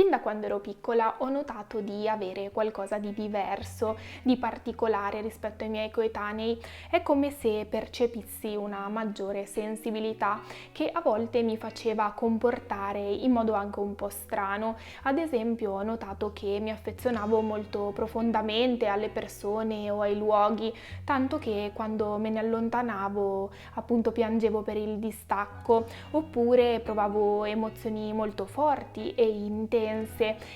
Fin da quando ero piccola ho notato di avere qualcosa di diverso, di particolare rispetto ai miei coetanei. È come se percepissi una maggiore sensibilità che a volte mi faceva comportare in modo anche un po' strano. Ad esempio, ho notato che mi affezionavo molto profondamente alle persone o ai luoghi, tanto che quando me ne allontanavo, appunto, piangevo per il distacco, oppure provavo emozioni molto forti e intense,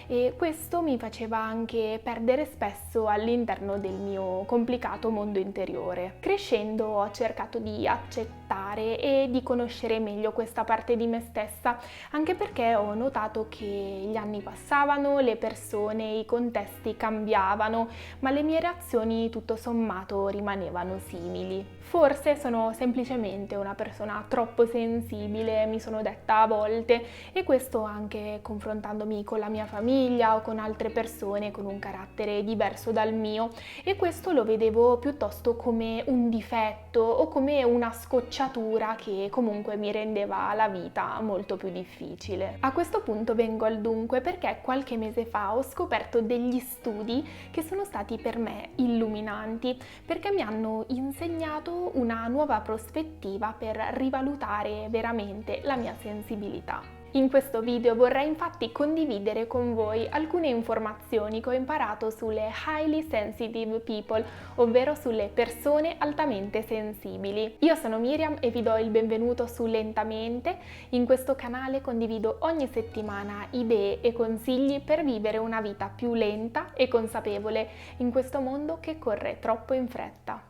e questo mi faceva anche perdere spesso all'interno del mio complicato mondo interiore. Crescendo ho cercato di accettare e di conoscere meglio questa parte di me stessa, anche perché ho notato che gli anni passavano, le persone, i contesti cambiavano, ma le mie reazioni tutto sommato rimanevano simili. Forse sono semplicemente una persona troppo sensibile, mi sono detta a volte, e questo anche confrontandomi con la mia famiglia o con altre persone con un carattere diverso dal mio, e questo lo vedevo piuttosto come un difetto o come una scocciatura che comunque mi rendeva la vita molto più difficile. A questo punto vengo al dunque, perché qualche mese fa ho scoperto degli studi che sono stati per me illuminanti, perché mi hanno insegnato una nuova prospettiva per rivalutare veramente la mia sensibilità. In questo video vorrei infatti condividere con voi alcune informazioni che ho imparato sulle highly sensitive people, ovvero sulle persone altamente sensibili. Io sono Miriam e vi do il benvenuto su Lentamente. In questo canale condivido ogni settimana idee e consigli per vivere una vita più lenta e consapevole in questo mondo che corre troppo in fretta.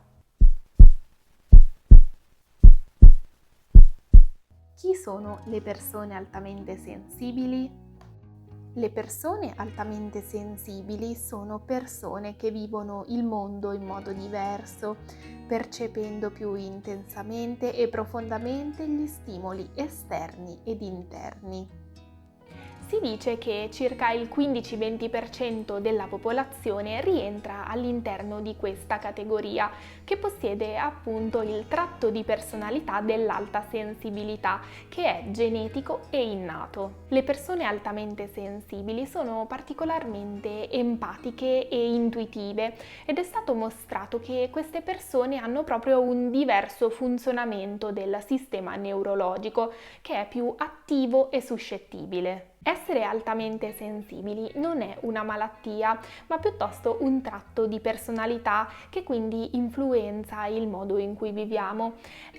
Chi sono le persone altamente sensibili? Le persone altamente sensibili sono persone che vivono il mondo in modo diverso, percependo più intensamente e profondamente gli stimoli esterni ed interni. Si dice che circa il 15-20% della popolazione rientra all'interno di questa categoria, che possiede appunto il tratto di personalità dell'alta sensibilità, che è genetico e innato. Le persone altamente sensibili sono particolarmente empatiche e intuitive, ed è stato mostrato che queste persone hanno proprio un diverso funzionamento del sistema neurologico, che è più attivo e suscettibile. Essere altamente sensibili non è una malattia, ma piuttosto un tratto di personalità che quindi influenza il modo in cui viviamo.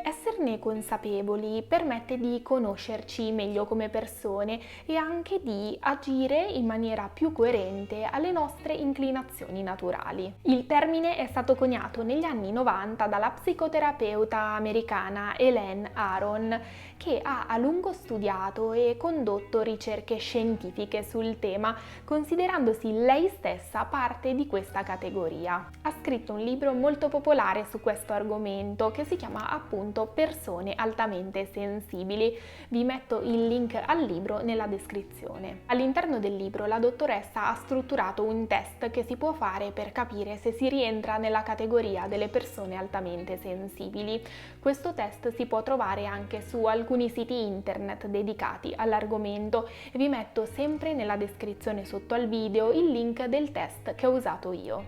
Esserne consapevoli permette di conoscerci meglio come persone e anche di agire in maniera più coerente alle nostre inclinazioni naturali. Il termine è stato coniato negli anni 90 dalla psicoterapeuta americana Elaine Aron, che ha a lungo studiato e condotto ricerche scientifiche sul tema, considerandosi lei stessa parte di questa categoria. Ha scritto un libro molto popolare su questo argomento che si chiama appunto Persone altamente sensibili. Vi metto il link al libro nella descrizione. All'interno del libro la dottoressa ha strutturato un test che si può fare per capire se si rientra nella categoria delle persone altamente sensibili. Questo test si può trovare anche su alcuni siti internet dedicati all'argomento, e vi metto sempre nella descrizione sotto al video il link del test che ho usato io.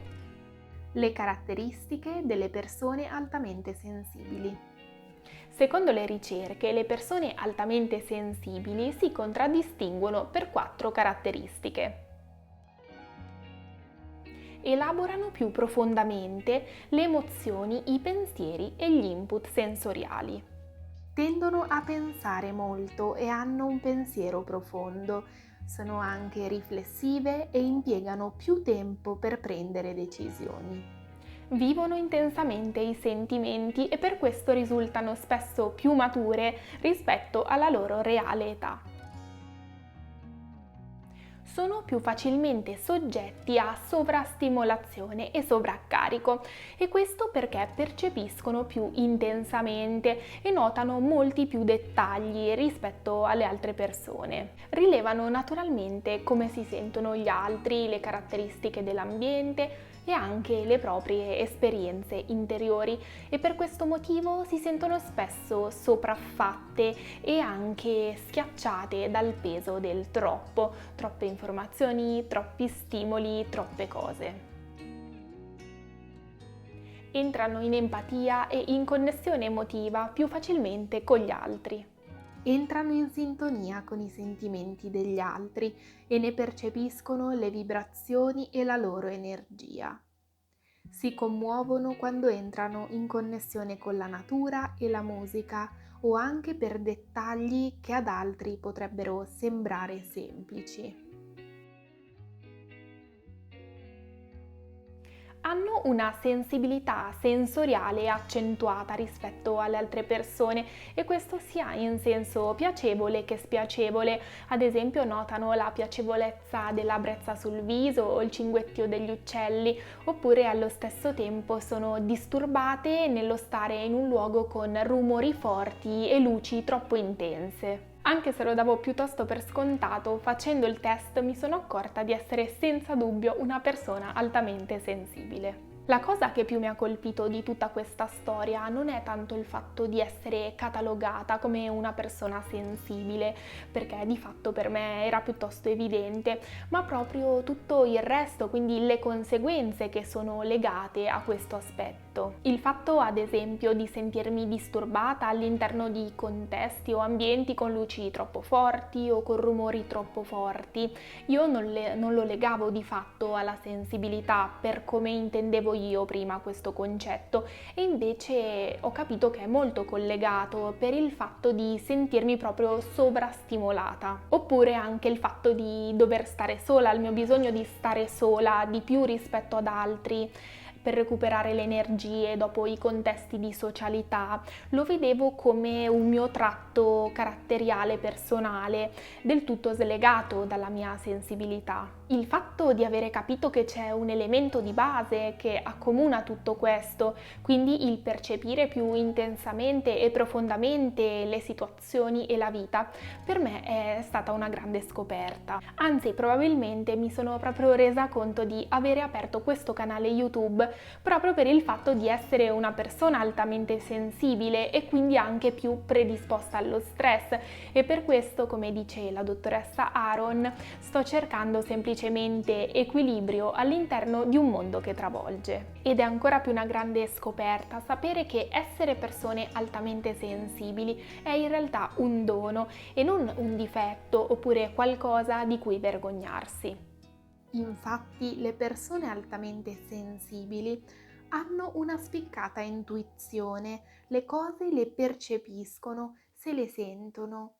Le caratteristiche delle persone altamente sensibili. Secondo le ricerche, le persone altamente sensibili si contraddistinguono per 4 caratteristiche. Elaborano più profondamente le emozioni, i pensieri e gli input sensoriali. Tendono a pensare molto e hanno un pensiero profondo. Sono anche riflessive e impiegano più tempo per prendere decisioni. Vivono intensamente i sentimenti e per questo risultano spesso più mature rispetto alla loro reale età. Sono più facilmente soggetti a sovrastimolazione e sovraccarico, e questo perché percepiscono più intensamente e notano molti più dettagli rispetto alle altre persone. Rilevano naturalmente come si sentono gli altri, le caratteristiche dell'ambiente e anche le proprie esperienze interiori, e per questo motivo si sentono spesso sopraffatte e anche schiacciate dal peso del troppe informazioni informazioni, troppi stimoli, troppe cose. Entrano in empatia e in connessione emotiva più facilmente con gli altri. Entrano in sintonia con i sentimenti degli altri e ne percepiscono le vibrazioni e la loro energia. Si commuovono quando entrano in connessione con la natura e la musica o anche per dettagli che ad altri potrebbero sembrare semplici. Hanno una sensibilità sensoriale accentuata rispetto alle altre persone e questo sia in senso piacevole che spiacevole. Ad esempio notano la piacevolezza della brezza sul viso o il cinguettio degli uccelli, oppure allo stesso tempo sono disturbate nello stare in un luogo con rumori forti e luci troppo intense. Anche se lo davo piuttosto per scontato, facendo il test mi sono accorta di essere senza dubbio una persona altamente sensibile. La cosa che più mi ha colpito di tutta questa storia non è tanto il fatto di essere catalogata come una persona sensibile, perché di fatto per me era piuttosto evidente, ma proprio tutto il resto, quindi le conseguenze che sono legate a questo aspetto. Il fatto, ad esempio, di sentirmi disturbata all'interno di contesti o ambienti con luci troppo forti o con rumori troppo forti, io non lo legavo di fatto alla sensibilità per come intendevo io prima questo concetto, e invece ho capito che è molto collegato per il fatto di sentirmi proprio sovrastimolata, oppure anche il fatto di dover stare sola, il mio bisogno di stare sola di più rispetto ad altri per recuperare le energie dopo i contesti di socialità, lo vedevo come un mio tratto caratteriale personale, del tutto slegato dalla mia sensibilità. Il fatto di avere capito che c'è un elemento di base che accomuna tutto questo, quindi il percepire più intensamente e profondamente le situazioni e la vita, per me è stata una grande scoperta. Anzi, probabilmente mi sono proprio resa conto di avere aperto questo canale YouTube proprio per il fatto di essere una persona altamente sensibile e quindi anche più predisposta allo stress, e per questo, come dice la dottoressa Aron, sto cercando semplicemente equilibrio all'interno di un mondo che travolge. Ed è ancora più una grande scoperta sapere che essere persone altamente sensibili è in realtà un dono e non un difetto oppure qualcosa di cui vergognarsi. Infatti, le persone altamente sensibili hanno una spiccata intuizione, le cose le percepiscono, se le sentono.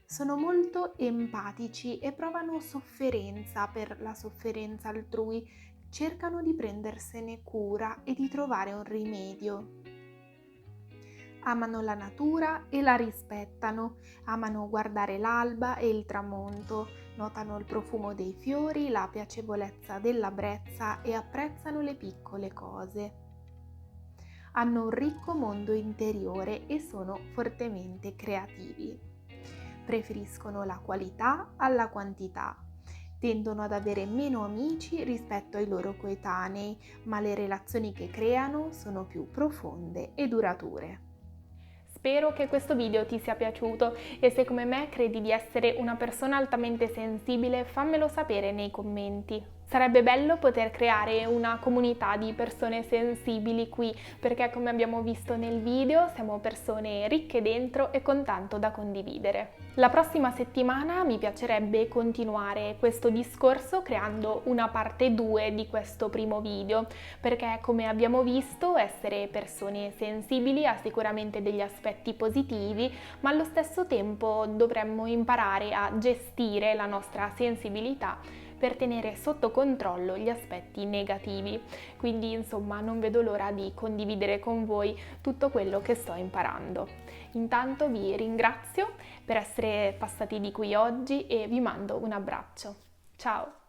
Sono molto empatici e provano sofferenza per la sofferenza altrui, cercano di prendersene cura e di trovare un rimedio. Amano la natura e la rispettano, amano guardare l'alba e il tramonto, notano il profumo dei fiori, la piacevolezza della brezza e apprezzano le piccole cose. Hanno un ricco mondo interiore e sono fortemente creativi. Preferiscono la qualità alla quantità. Tendono ad avere meno amici rispetto ai loro coetanei, ma le relazioni che creano sono più profonde e durature. Spero che questo video ti sia piaciuto e se come me credi di essere una persona altamente sensibile, fammelo sapere nei commenti. Sarebbe bello poter creare una comunità di persone sensibili qui, perché come abbiamo visto nel video siamo persone ricche dentro e con tanto da condividere. La prossima settimana mi piacerebbe continuare questo discorso creando una parte 2 di questo primo video, perché come abbiamo visto essere persone sensibili ha sicuramente degli aspetti positivi, ma allo stesso tempo dovremmo imparare a gestire la nostra sensibilità per tenere sotto controllo gli aspetti negativi. Quindi insomma non vedo l'ora di condividere con voi tutto quello che sto imparando. Intanto vi ringrazio per essere passati di qui oggi e vi mando un abbraccio. Ciao!